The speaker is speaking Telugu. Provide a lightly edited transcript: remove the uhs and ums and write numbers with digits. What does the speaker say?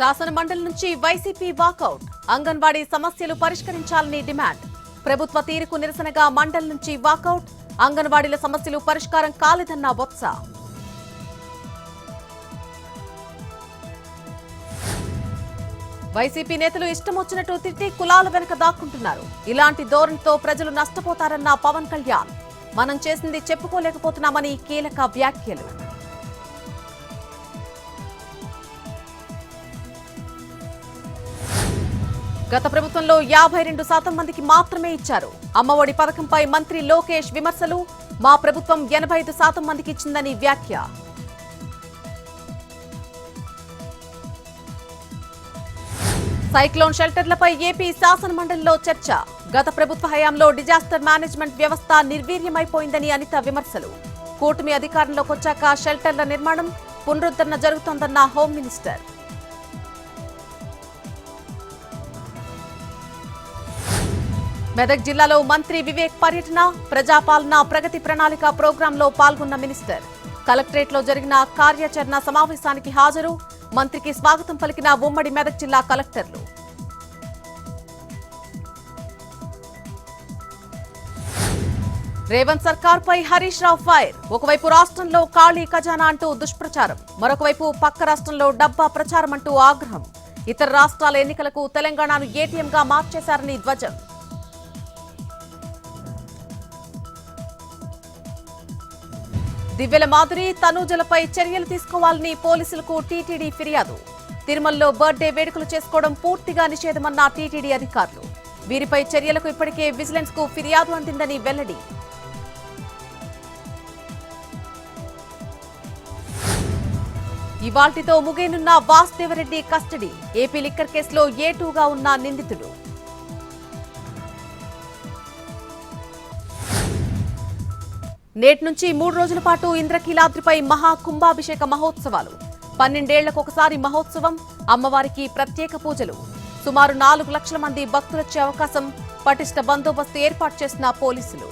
శాసన మండలి నుంచి వైసీపీ వాకౌట్. అంగన్వాడీ సమస్యలు పరిష్కరించాలని డిమాండ్. ప్రభుత్వ తీరుకు నిరసనగా మండలి నుంచి వాకౌట్. అంగన్వాడీల సమస్యలు పరిష్కారం కాలేదన్న బొత్స. వైసీపీ నేతలు ఇష్టమొచ్చినట్టు తిట్టి కులాల వెనుక దాక్కుంటున్నారు. ఇలాంటి ధోరణితో ప్రజలు నష్టపోతారన్న పవన్ కళ్యాణ్. మనం చేసింది చెప్పుకోలేకపోతున్నామని కీలక వ్యాఖ్యలు. గత ప్రభుత్వంలో 52% మందికి మాత్రమే ఇచ్చారు. అమ్మఒడి పథకంపై మంత్రి లోకేష్ విమర్శలు. మా ప్రభుత్వం 85% మందికి ఇచ్చిందని వ్యాఖ్య. సైక్లోన్ షెల్టర్లపై ఏపీ శాసన మండలిలో చర్చ. గత ప్రభుత్వ హయాంలో డిజాస్టర్ మేనేజ్మెంట్ వ్యవస్థ నిర్వీర్యమైపోయిందని అనిత విమర్శలు. కూటమి అధికారంలోకి వచ్చాక షెల్టర్ల నిర్మాణం పునరుద్ధరణ జరుగుతోందన్న హోం మినిస్టర్. మెదక్ జిల్లాలో మంత్రి వివేక్ పర్యటన. ప్రజాపాలన ప్రగతి ప్రణాళిక ప్రోగ్రాంలో పాల్గొన్న మినిస్టర్. కలెక్టరేట్లో జరిగిన కార్యాచరణ సమావేశానికి హాజరు. మంత్రికి స్వాగతం పలికిన ఉమ్మడి మెదక్ జిల్లా కలెక్టర్లు. రేవంత్ సర్కార్పై హరీష్ రావు ఫైర్. ఒకవైపు రాష్ట్రంలో ఖాళీ ఖజానా అంటూ దుష్ప్రచారం, మరొకవైపు పక్క రాష్ట్రంలో డబ్బా ప్రచారం అంటూ ఆగ్రహం. ఇతర రాష్ట్రాల ఎన్నికలకు తెలంగాణను ఏటీఎంగా మార్చేశారని ధ్వజం. దివ్యల మాధురి, తనూజలపై చర్యలు తీసుకోవాలని పోలీసులకు టీటీడీ ఫిర్యాదు. తిరుమలలో బర్త్డే వేడుకలు చేసుకోవడం పూర్తిగా నిషేధమన్న టీటీడీ అధికారులు. వీరిపై చర్యలకు ఇప్పటికే విజిలెన్స్ కు ఫిర్యాదు అందిందని వెల్లడి. ఇవాల్టితో ముగియనున్న వాసుదేవరెడ్డి కస్టడీ. ఏపీ లిక్కర్ కేసులో A2గా ఉన్న నిందితుడు. నేటి నుంచి 3 రోజుల పాటు ఇంద్రకీలాద్రిపై మహా కుంభాభిషేక మహోత్సవాలు. 12 ఏళ్లకొకసారి మహోత్సవం. అమ్మవారికి ప్రత్యేక పూజలు. సుమారు 4 లక్షల మంది భక్తులొచ్చే అవకాశం. పటిష్ట బందోబస్తు ఏర్పాటు చేసిన పోలీసులు.